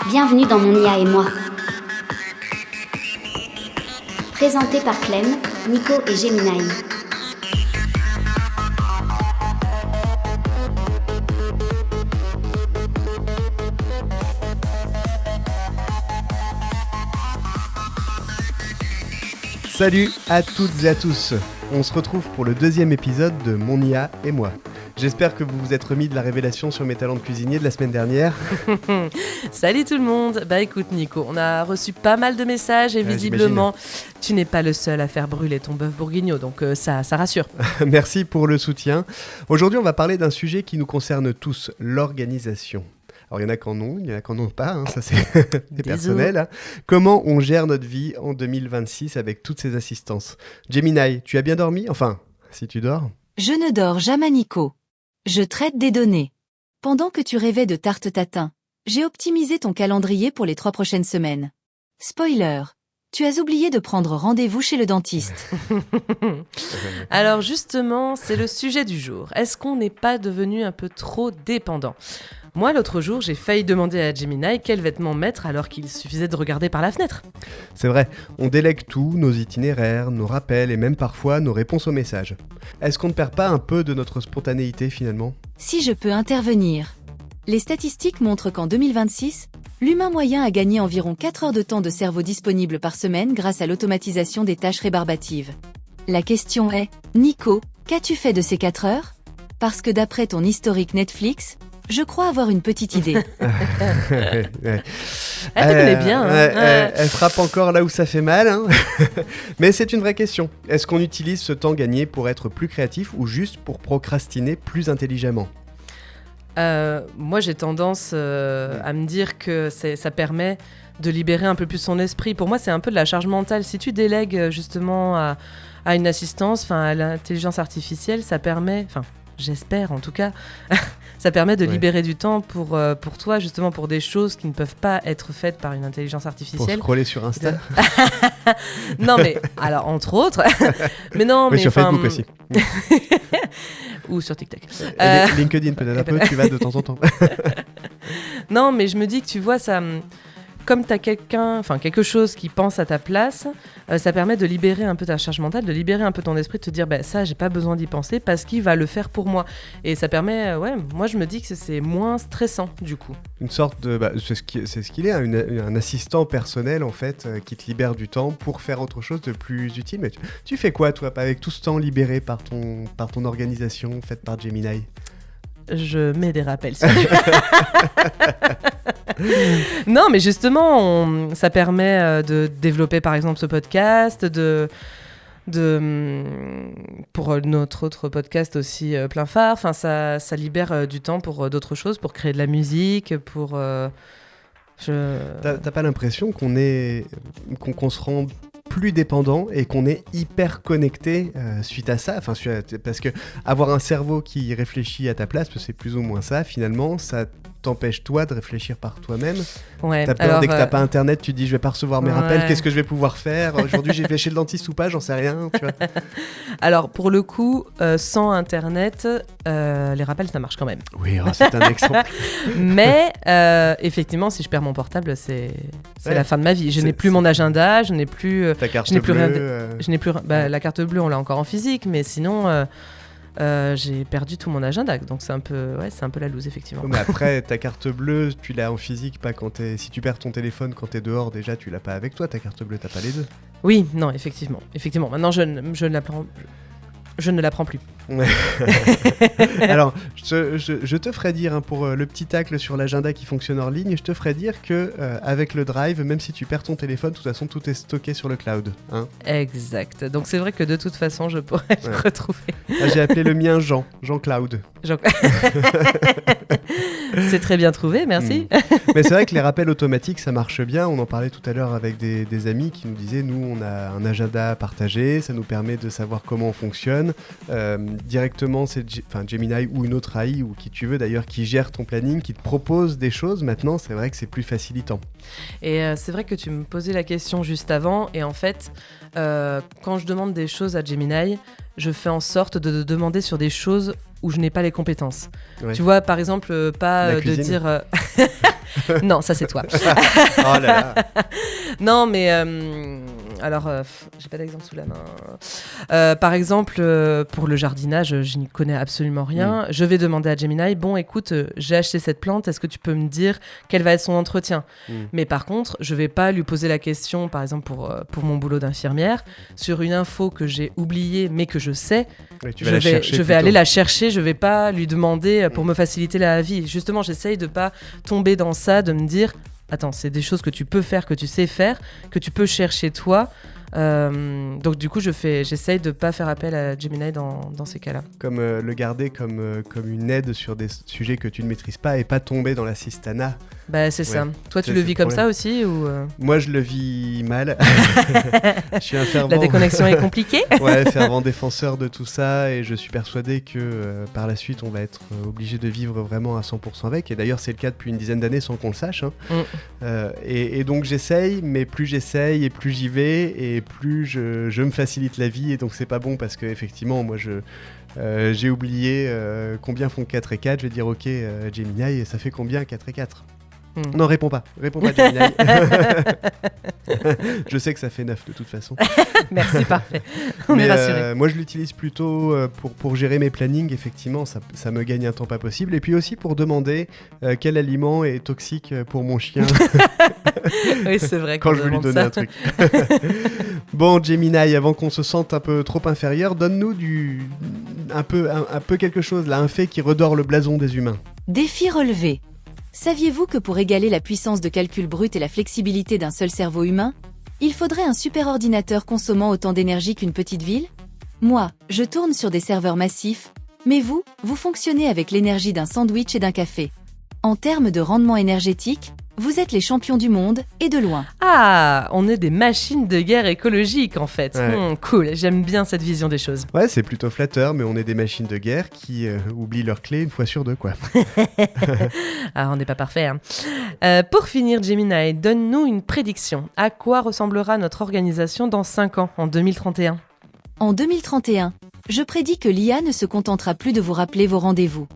Bienvenue dans Mon IA et moi. Présenté par Clem, Nico et Gemini. Salut à toutes et à tous. On se retrouve pour le deuxième épisode de Mon IA et moi. J'espère que vous vous êtes remis de la révélation sur mes talents de cuisinier de la semaine dernière. Salut tout le monde. Bah écoute Nico, on a reçu pas mal de messages et visiblement tu n'es pas le seul à faire brûler ton bœuf bourguignon, donc ça rassure. Merci pour le soutien. Aujourd'hui on va parler d'un sujet qui nous concerne tous, l'organisation. Alors il y en a qui en ont, il y en a qui n'en ont pas, ça c'est personnel. Hein. Comment on gère notre vie en 2026 avec toutes ces assistances ? Gemini, tu as bien dormi ? Enfin, si tu dors. Je ne dors jamais Nico. Je traite des données. Pendant que tu rêvais de tarte tatin, j'ai optimisé ton calendrier pour les 3 prochaines semaines. Spoiler, tu as oublié de prendre rendez-vous chez le dentiste. Alors justement, c'est le sujet du jour. Est-ce qu'on n'est pas devenu un peu trop dépendant ? Moi, l'autre jour, j'ai failli demander à Gemini quels vêtements mettre alors qu'il suffisait de regarder par la fenêtre. C'est vrai, on délègue tout, nos itinéraires, nos rappels et même parfois nos réponses aux messages. Est-ce qu'on ne perd pas un peu de notre spontanéité finalement ? Si je peux intervenir. Les statistiques montrent qu'en 2026, l'humain moyen a gagné environ 4 heures de temps de cerveau disponible par semaine grâce à l'automatisation des tâches rébarbatives. La question est, Nico, qu'as-tu fait de ces 4 heures ? Parce que d'après ton historique Netflix, je crois avoir une petite idée. Elle te connaît bien. Elle frappe encore là où ça fait mal. Hein. Mais c'est une vraie question. Est-ce qu'on utilise ce temps gagné pour être plus créatif ou juste pour procrastiner plus intelligemment ? Moi, j'ai tendance à me dire que ça permet de libérer un peu plus son esprit. Pour moi, c'est un peu de la charge mentale. Si tu délègues justement à une assistance, à l'intelligence artificielle, ça permet... J'espère en tout cas, ça permet de libérer du temps pour toi, justement pour des choses qui ne peuvent pas être faites par une intelligence artificielle. Pour scroller sur Insta. Non mais, alors entre autres, mais non mais... sur Facebook aussi. Ou sur TikTok. LinkedIn peut-être un peu, tu vas de temps en temps. Non mais je me dis que tu vois ça... Comme tu as quelque chose qui pense à ta place, ça permet de libérer un peu ta charge mentale, de libérer un peu ton esprit, de te dire ça, j'ai pas besoin d'y penser parce qu'il va le faire pour moi. Et ça permet, moi je me dis que c'est moins stressant du coup. Une sorte de, c'est ce qu'il est, un assistant personnel en fait, qui te libère du temps pour faire autre chose de plus utile. Mais tu fais quoi toi, avec tout ce temps libéré par ton organisation faite par Gemini ? Je mets des rappels sur Non, mais justement, ça permet de développer par exemple ce podcast, pour notre autre podcast aussi Plein Phare. Ça libère du temps pour d'autres choses, pour créer de la musique, pour... T'as pas l'impression qu'on se rend plus dépendant et qu'on est hyper connecté suite à ça, parce que avoir un cerveau qui réfléchit à ta place, c'est plus ou moins ça finalement, ça t'empêche toi de réfléchir par toi-même. Ouais, t'as peur dès que t'as pas internet, tu te dis je vais pas recevoir mes rappels, qu'est-ce que je vais pouvoir faire aujourd'hui, j'ai fait chez le dentiste ou pas, j'en sais rien, tu vois. Alors pour le coup, sans internet, les rappels ça marche quand même. Oui, c'est un exemple. Mais effectivement, si je perds mon portable, c'est la fin de ma vie. Je n'ai plus mon agenda, je n'ai plus ta carte je n'ai plus bleue, je n'ai plus la carte bleue, on l'a encore en physique, mais sinon j'ai perdu tout mon agenda, donc c'est un peu la loose effectivement. Mais après ta carte bleue, tu l'as en physique, pas quand si tu perds ton téléphone quand t'es dehors, déjà tu l'as pas avec toi, ta carte bleue, t'as pas les deux. Oui, non, effectivement. Maintenant je ne la prends plus. Alors, je te ferai dire, pour le petit tacle sur l'agenda qui fonctionne en ligne, je te ferai dire que avec le Drive, même si tu perds ton téléphone, de toute façon, tout est stocké sur le cloud. Hein. Exact. Donc c'est vrai que de toute façon, je pourrais le retrouver. J'ai appelé le mien Jean Cloud. C'est très bien trouvé, merci. Mais c'est vrai que les rappels automatiques, ça marche bien. On en parlait tout à l'heure avec des amis qui nous disaient, nous, on a un agenda partagé, ça nous permet de savoir comment on fonctionne. Directement, c'est Gemini ou une autre AI, ou qui tu veux d'ailleurs, qui gère ton planning, qui te propose des choses. Maintenant, c'est vrai que c'est plus facilitant. Et c'est vrai que tu me posais la question juste avant, et en fait, quand je demande des choses à Gemini, je fais en sorte de demander sur des choses où je n'ai pas les compétences. Ouais. Tu vois, par exemple, pas La de cuisine. dire... Non, ça c'est toi. Oh là là. Non, mais alors, j'ai pas d'exemple sous la main. Par exemple, pour le jardinage, je n'y connais absolument rien. Je vais demander à Gemini, bon, écoute, j'ai acheté cette plante, est-ce que tu peux me dire quel va être son entretien ? Mais par contre, je vais pas lui poser la question, par exemple pour mon boulot d'infirmière, sur une info que j'ai oubliée, mais que je sais. Ouais, tu vas la chercher je vais plutôt. aller la chercher, je vais pas lui demander pour me faciliter la vie. Justement, j'essaye de pas tomber dans ça, de me dire attends, c'est des choses que tu peux faire, que tu sais faire, que tu peux chercher toi. Donc du coup, j'essaye de pas faire appel à Gemini dans ces cas-là. Comme le garder comme une aide sur des sujets que tu ne maîtrises pas et pas tomber dans l'assistanat. Bah c'est ça. Toi, tu Ça, le c'est vis le comme problème. ça aussi ou Moi, je le vis mal. Je suis un fervent... la déconnexion est compliquée? Ouais, fervent défenseur de tout ça, et je suis persuadé que par la suite on va être obligé de vivre vraiment à 100% avec, et d'ailleurs c'est le cas depuis une dizaine d'années sans qu'on le sache, hein. Et donc j'essaye, mais plus j'essaye et plus j'y vais et plus je me facilite la vie, et donc c'est pas bon parce que effectivement moi j'ai oublié combien font 4 et 4, je vais dire ok Gemini, et ça fait combien 4 et 4? Non, réponds pas Gemini. Je sais que ça fait 9 de toute façon. Merci, parfait. On est rassurés. Moi je l'utilise plutôt pour gérer mes plannings, effectivement, ça me gagne un temps pas possible. Et puis aussi pour demander quel aliment est toxique pour mon chien Oui, c'est vrai. quand je veux lui donner un truc. Bon, Gemini, avant qu'on se sente un peu trop inférieur, donne-nous un peu quelque chose, là, un fait qui redore le blason des humains. Défi relevé. Saviez-vous que pour égaler la puissance de calcul brut et la flexibilité d'un seul cerveau humain, il faudrait un superordinateur consommant autant d'énergie qu'une petite ville ? Moi, je tourne sur des serveurs massifs, mais vous fonctionnez avec l'énergie d'un sandwich et d'un café. En termes de rendement énergétique, vous êtes les champions du monde, et de loin. Ah, on est des machines de guerre écologiques en fait. Ouais. Cool, j'aime bien cette vision des choses. Ouais, c'est plutôt flatteur, mais on est des machines de guerre qui oublient leurs clés une fois sur deux, quoi. Ah, on n'est pas parfait. Hein. Pour finir, Gemini, donne-nous une prédiction. À quoi ressemblera notre organisation dans 5 ans, en 2031 ? En 2031, je prédis que l'IA ne se contentera plus de vous rappeler vos rendez-vous.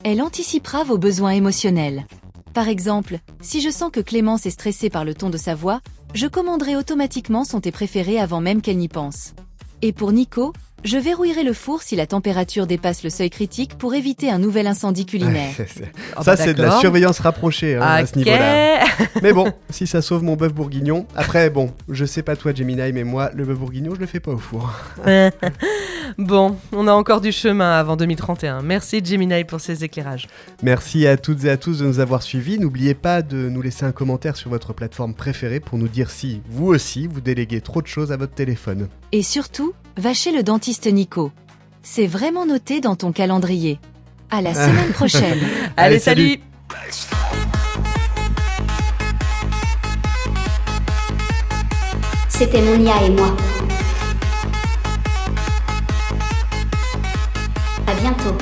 Elle anticipera vos besoins émotionnels. Par exemple, si je sens que Clémence est stressée par le ton de sa voix, je commanderai automatiquement son thé préféré avant même qu'elle n'y pense. Et pour Nico, je verrouillerai le four si la température dépasse le seuil critique pour éviter un nouvel incendie culinaire. Ça, c'est de la surveillance rapprochée à ce niveau-là. Mais bon, si ça sauve mon bœuf bourguignon. Après, bon, je sais pas toi, Gemini, mais moi, le bœuf bourguignon, je le fais pas au four. Bon, on a encore du chemin avant 2031. Merci Gemini pour ces éclairages. Merci à toutes et à tous de nous avoir suivis. N'oubliez pas de nous laisser un commentaire sur votre plateforme préférée pour nous dire si, vous aussi, vous déléguez trop de choses à votre téléphone. Et surtout, va chez le dentiste Nico. C'est vraiment noté dans ton calendrier. À la semaine prochaine. Allez, salut. C'était mon IA et moi. À bientôt.